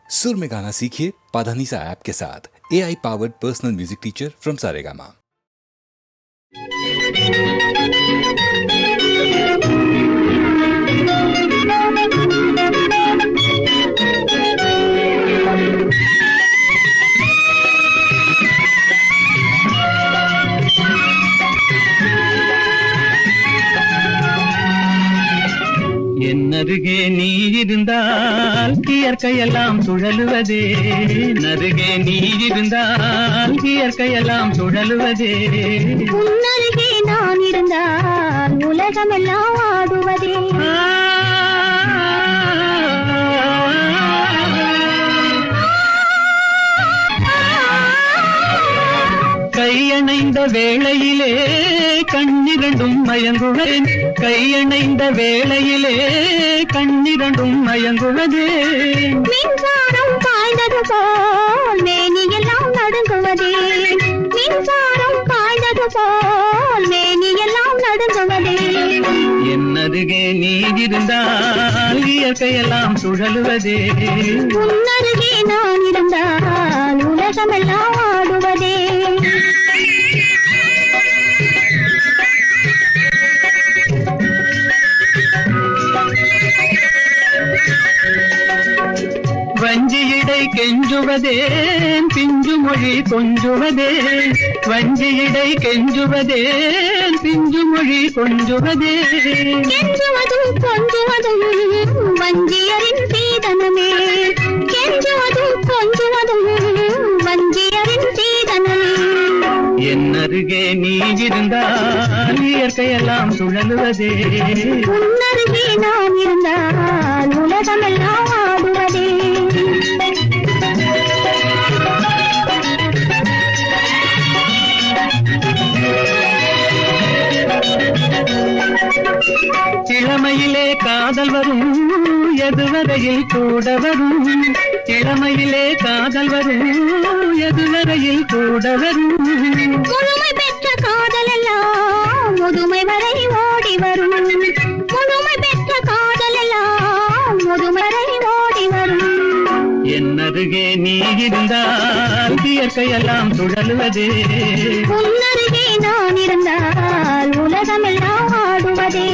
सुर में गाना सीखिए पाधानीसा ऐप के साथ। AI powered personal music teacher from Saregama. என்னருகே நீ இருந்தால் இயற்கையெல்லாம் சுழலுவதே, நருகே நீ இருந்தால் இயற்கையெல்லாம் சுழலுவதே. உன்னருகே நான் இருந்தால் உலகமெல்லாம் ஆடுவதே. கையணைந்த வேளையிலே கண்ணிரண்டும் மயங்குவேன், கையணைந்த வேளையிலே கண்ணிரண்டும் மயங்குவதே. மின்சாரம் பாய்ந்தது போல் மேனியெல்லாம் நடுங்குவதே, மின்சாரம் பாய்ந்தது போல் மேனியெல்லாம் நடுங்குவதே. என்னருகே நீ இருந்தால் இயற்கையெல்லாம் சுழலுவதே. உன்னருகே நான் இருந்தால் உலகமெல்லாம் ஆடுவதே. வஞ்சியிடை கெஞ்சுவதேன் பிஞ்சு மொழி கொஞ்சுவதே, வஞ்சியிடை கெஞ்சுவதேன் பிஞ்சு மொழி கொஞ்சுவதே. கெஞ்சுவதும் கொஞ்சுவதும் வஞ்சியரின் சீதனமே, கெஞ்சுவதும் கொஞ்சுவதும் வஞ்சியரின் சீதனமே. என்னருகே நீ இருந்தால் இயற்கையெல்லாம் சுழலுவதே. உன்னருகே நான் இருந்தால் உலகமெல்லாம் ஆடுவதே. இளமையிலே காதல் வரும் எதுவரையில் கூட வரும், இளமையிலே காதல் வரும் எதுவரையில் கூட வரும். முழுமை பெற்ற காதல் எல்லாம் முதுமை வரை ஓடி வரும், முழுமை பெற்ற காதல் எல்லாம் முதுமை வரை ஓடி வரும். என்னருகே நீ இருந்தால் இயற்கையெல்லாம் சுழலுவதே. உன்னருகே நான் இருந்தால் உலகமெல்லாம் ஆடுவதே.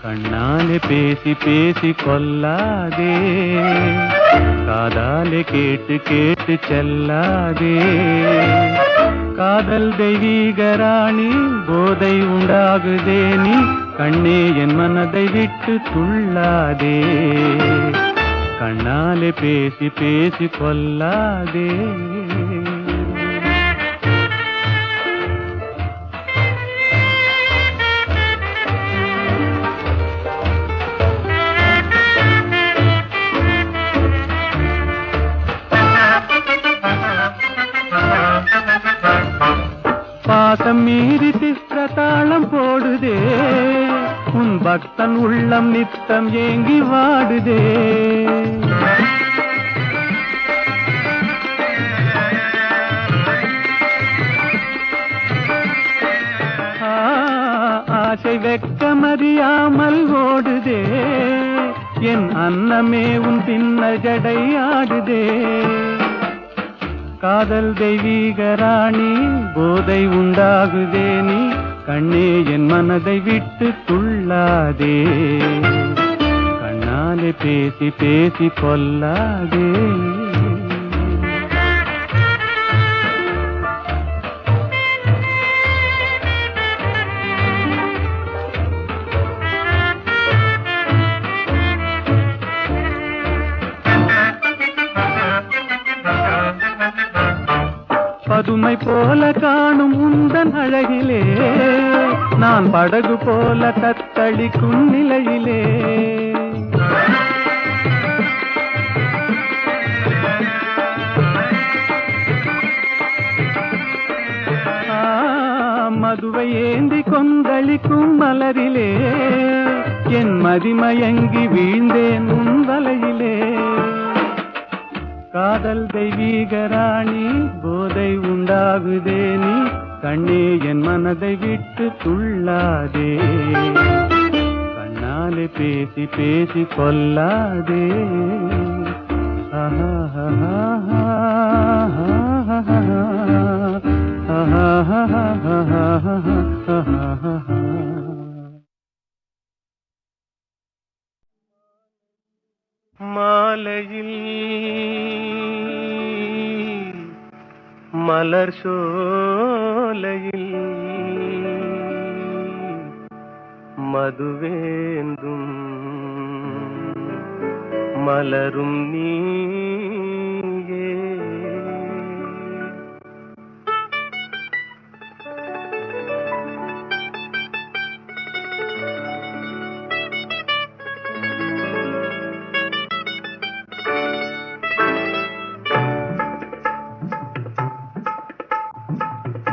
கண்ணாலே பேசி பேசி கொல்லாதே, காதாலே கேட்டு கேட்டு செல்லாதே. காதல் தெய்வீக ராணி போதை உண்டாகுதே, நீ கண்ணே என் மனதை விட்டு துள்ளாதே. கண்ணாலே பேசி பேசி கொல்லாதே. பாசம் மீறி திஸ்ரதாளம் போடுதே, உன் பக்தன் உள்ளம் நித்தம் ஏங்கி வாடுதே. ஆசை வெக்கமறியாமல் ஓடுதே, என் அன்னமே உன் பின்ன ஜடை ஆடுதே. காதல் தெய்வீக ராணி போதை உண்டாகுதே நீ கண்ணே என் மனதை விட்டு துள்ளாதே. கண்ணாலே பேசி பேசி கொல்லாதே. பதுமை போல காணும் உந்தன் அழகிலே நான் படகு போல தத்தளிக்கும் நிலையிலே. மதுவை ஏந்தி கொந்தளிக்கும் மலரிலே என் மதிமயங்கி வீழ்ந்தேன் உன் வலையிலே. காதல் தெய்வீக ராணி போதை உண்டாகுதே நீ கண்ணே என் மனதை விட்டு துள்ளாதே. கண்ணாலே பேசி பேசி கொல்லாதே. மாலையில் மலர் சோலையில் மதுவேந்தும் மலரும் நீயே.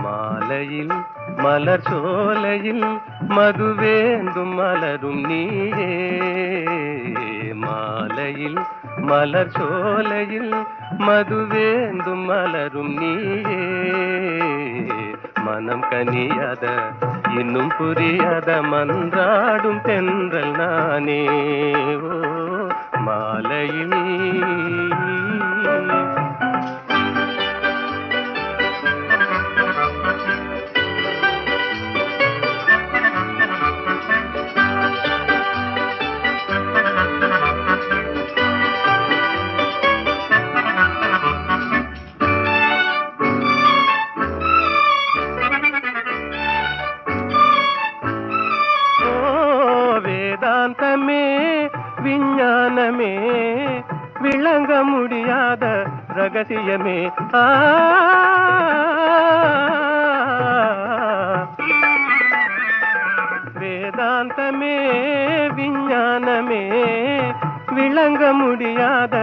மாலையில் மலர் சோலையில் மதுவேந்தும் மலரும் நீயே. மாலையில் மலர் சோலையில் மதுவேந்தும் மலரும் நீயே. மனம் கனியாத இன்னும் புரியாத மன்றாடும் தென்றல் நானே. ஓ மாலையில் வேதாந்தமே விஞ்ஞானமே விளங்க முடியாத ரகசியமே. வேதாந்தமே விஞ்ஞானமே விளங்க முடியாத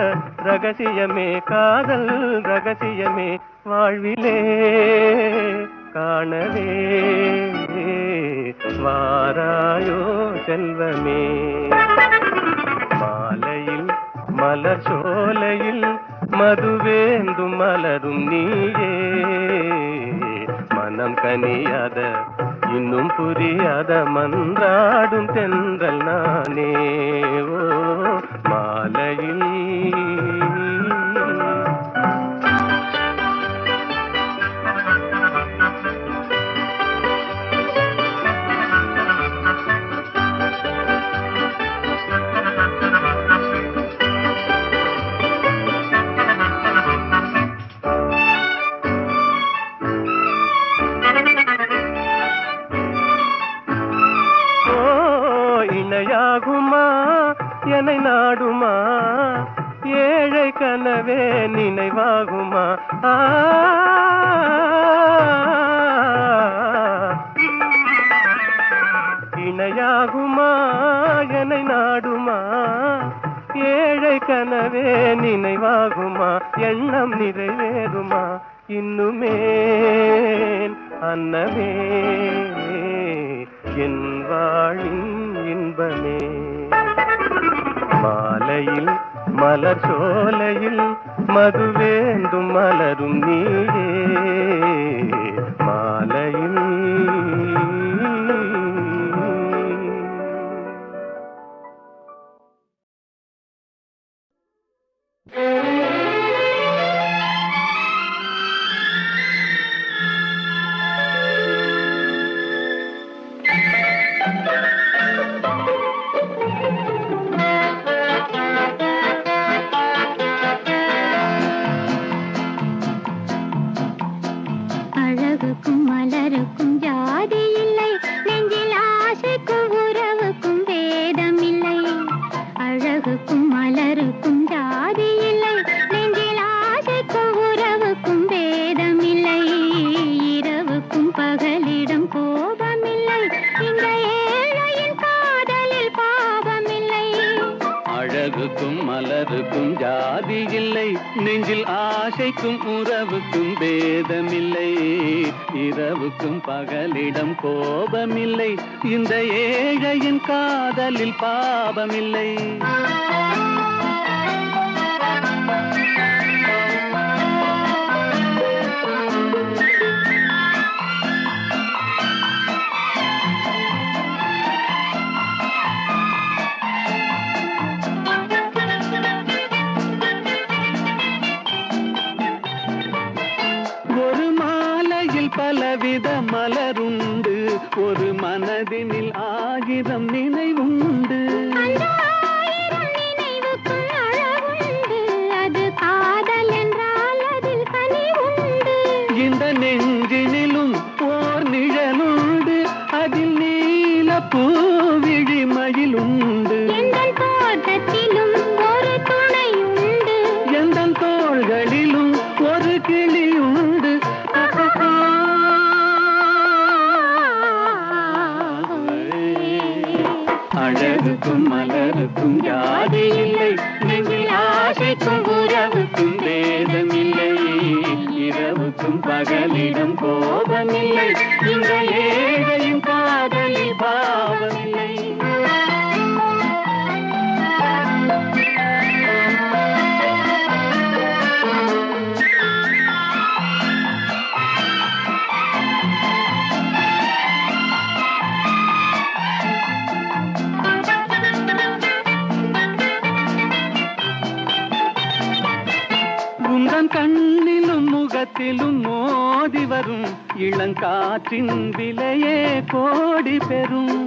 ரகசியமே. காதல் ரகசியமே வாழ்விலே காணவே வாராயோ செல்வமே. மாலையில் மலர் சோலையில் மதுவேந்தும் மலரும் நீயே. மனம் கனியாத இன்னும் புரியாத மன்றாடும் தென்றல் நானே. ஓ மாலையில் இணையாகுமா என்னை நாடுமா ஏழை கனவே நினைவாகுமா. இணையாகுமா என்னை நாடுமா ஏழை கனவே நினைவாகுமா. எண்ணம் நிறைவேறுமா இன்னுமே அன்னமே என் வாழின் இன்பமே. மாலையில் மலர் சோலையில் மதுவேந்தும் மலரும் நீயே. மாலையில் அழகுக்கும் மலருக்கும் ஜாதி இல்லை, நெஞ்சில் ஆசைக்கும் உறவுக்கும் பேதம் இல்லை, இரவுக்கும் பகலிடம் கோபமில்லை, இந்த ஏழையின் காதலில் பாவமில்லை. அழகுக்கும் மலருக்கும் ஜாதி இல்லை, நெஞ்சில் ஆசைக்கும் உறவுக்கும் பேதமில்லை, இரவுக்கும் பகலிடம் கோபமில்லை, இந்த ஏழையின் காதலில் பாவமில்லை. பலவித மலருண்டு, ஒரு மனதினில் 1000 நினைவுண்டு. நினைவுக்கும் அழகுண்டு, அது காதல் என்றால் அதில் கனிவுண்டு. இந்த நெஞ்சினிலும் ஓர் நிழலுண்டு, அதில் நீல பூவிழிமயிலுண்டு. எங்கள் தோட்டத்திலும் ஒரு துணையுண்டு, எந்தன் தோள்களிலும் ஒரு கிளியுண்டு. அழகுக்கும் மலருக்கும் ஜாதி இல்லை, நெஞ்சில் ஆசைக்கும் உறவுக்கும் பேதமில்லை, இரவுக்கும் பகலிடம் கோபமில்லை, இந்த ஏழையின் காதலில் பாவமில்லை. கண்ணிலும் முகத்திலும் மோதி வரும் இளங்காற்றின் விலையே கோடி பெறும்.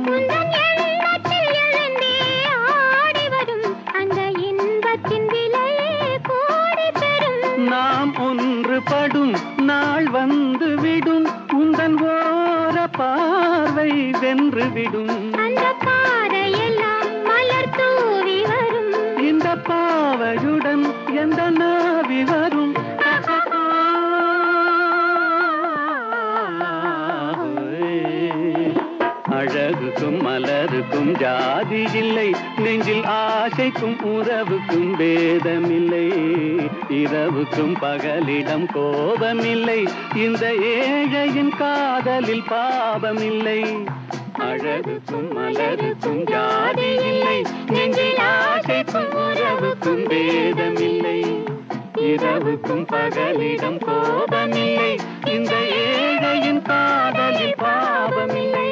அந்த இன்பத்தின் விலையே கோடி பெறும். நாம் ஒன்றுபடும் நாள் வந்து விடும், உந்தன் ஓர பார்வை வென்று விடும். அந்த பாறையெல்லாம் மலர் தூவி வரும், இந்த பாவையுடன் எந்த நாவி வரும். அழகுக்கும் மலருக்கும் ஜாதி இல்லை, நெஞ்சில் ஆசைக்கும் உறவுக்கும் பேதமில்லை, இரவுக்கும் பகலிடம் கோபமில்லை, இந்த ஏழையின் காதலில் பாவமில்லை. அழகுக்கும் மலருக்கும் ஜாதி இல்லை, நெஞ்சில் ஆசைக்கும் உறவுக்கும் பேதமில்லை, இரவுக்கும் பகலிடம் கோபமில்லை, இந்த ஏழையின் காதலில் பாவமில்லை.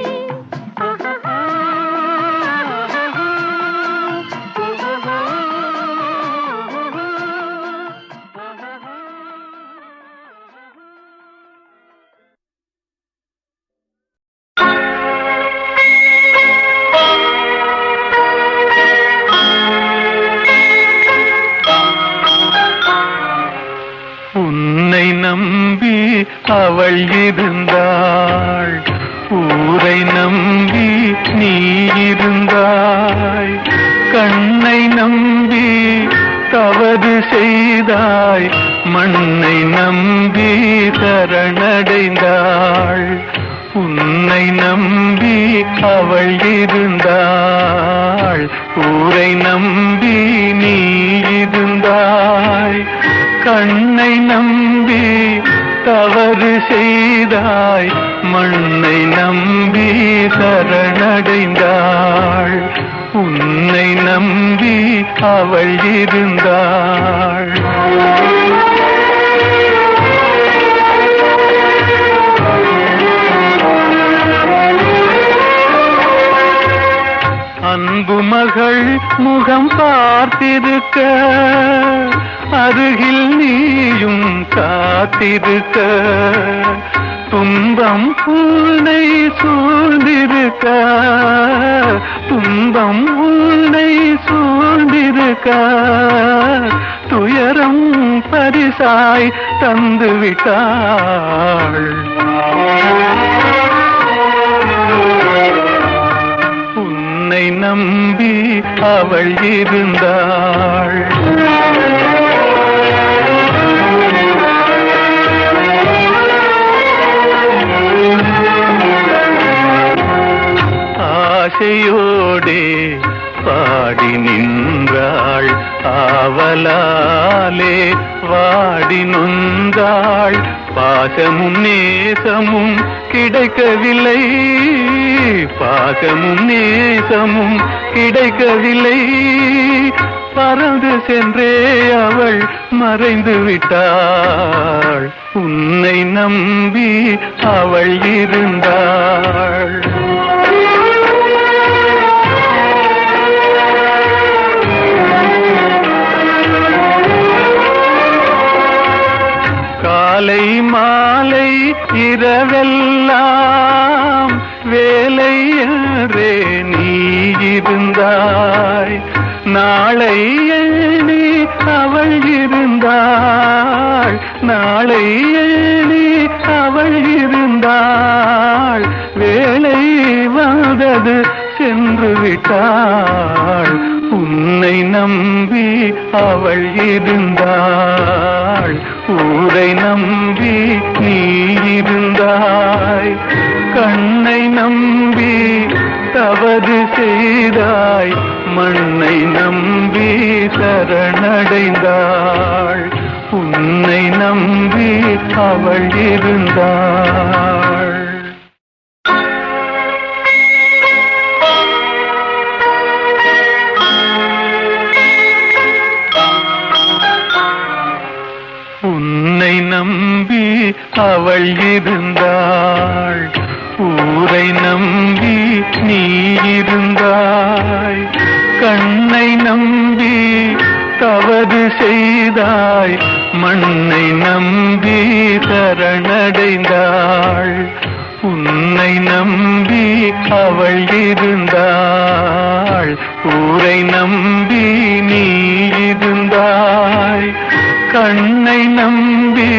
உன்னை நம்பி அவள் இருந்தாள், ஊரை நம்பி நீ இருந்தாய், கண்ணை நம்பி தவறு செய்தாய், மண்ணை நம்பி சரணடைந்தாள். உன்னை நம்பி அவள் இருந்தாள், ஊரை நம்பி நீ இருந்தாய், கண்ணை நம்பி தவறு செய்தாய், மண்ணை நம்பி சரணடைந்தாள். உன்னை நம்பி அவள் இருந்தாள். அன்பு மகள் முகம் பார்த்திருக்க, அருகில் நீயும் காத்திருக்க, துன்பம் உன்னை சூழ்ந்திருக்க, துன்பம் உன்னை சூழ்ந்திருக்க, துயரம் பரிசாய் தந்து விட்டாள். உன்னை நம்பி அவள் இருந்தாள். ஆசையோடே பாடி நின்றாள், ஆவலாலே வாடி நொந்தாள். பாசமும் நேசமும் கிடைக்கவில்லை, பாசமும் நேசமும் கிடைக்கவில்லை. பறந்து சென்றே அவள் மறைந்து விட்டாள். உன்னை நம்பி அவள் இருந்தாள். காலை மாலை இரவெல்லாம் வேலை என்றே நீ இருந்தாய். நாளை எண்ணி அவள் இருந்தாள், நாளை எண்ணி அவள் இருந்தாள். வேலை வந்தது சென்று விட்டாள். உன்னை நம்பி அவள் இருந்தாள். ஊரை நம்பி நீ இருந்தாய். கண்ணை நம்பி தவறு செய்தாய், மண்ணை நம்பி சரணடைந்தாள். உன்னை நம்பி அவள் இருந்தாள். உன்னை நம்பி அவள் இருந்தாள். ஊரை நம்பி நீ இருந்தாய். கண்ணை நம்பி தவறு செய்தாய், மண்ணை நம்பி சரணடைந்தாள். உன்னை நம்பி அவள் இருந்தாள். ஊரை நம்பி நீ இருந்தாய். கண்ணை நம்பி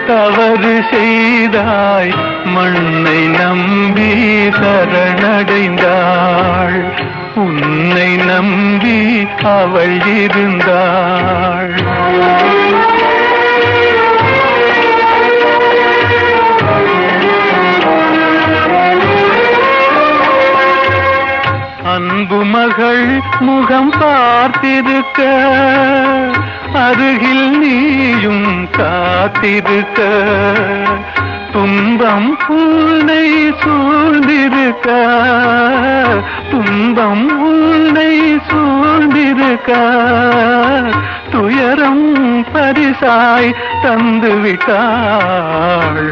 தவறு செய்தாய், மண்ணை நம்பி சரணடைந்தாள். உன்னை நம்பி அவள் இருந்தாள். அன்பு மகள் முகம் பார்த்திருக்க, அருகில் நீயும் காத்திருக்க. துன்பம் உன்னை சூழ்ந்திருக்க, துன்பம் உன்னை சூழ்ந்திருக்க. துயரம் பரிசாய் தந்து விட்டாள்.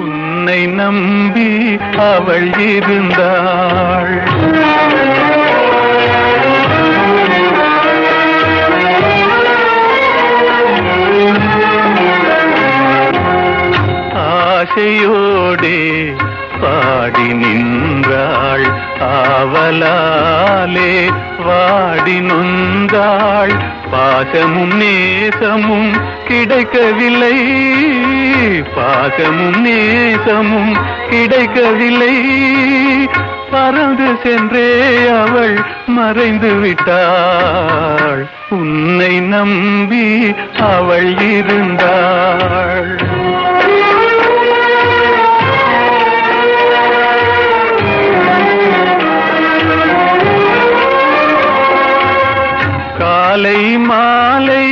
உன்னை நம்பி அவள் இருந்தாள். ஆசையோடே பாடி நின்றாள், ஆவலாலே வாடி நொந்தாள். பாசமும் நேசமும் கிடைக்கவில்லை, பாசமும் நேசமும் கிடைக்கவில்லை. பறந்து சென்றே அவள் மறைந்து விட்டாள். உன்னை நம்பி அவள் இருந்தாள். காலை மாலை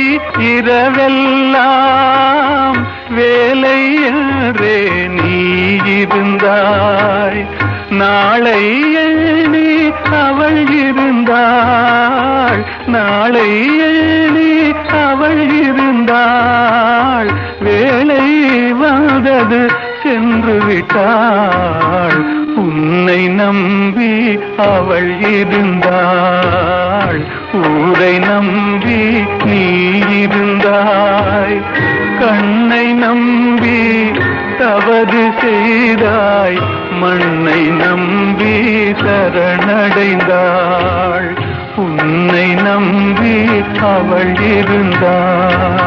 இரவெல்லாம் வேலை என்றே நீ இருந்தாய். நாளை எண்ணி அவள் இருந்தாள், நாளை எண்ணி அவள் இருந்தாள். வேலை வந்தது சென்று விட்டாள். உன்னை நம்பி அவள் இருந்தாள். ஊரை நம்பி நீ இருந்தாய். கண்ணை நம்பி தவறு செய்தாய், மண்ணை நம்பி சரணடைந்தாள். உன்னை நம்பி அவள் இருந்தாள்.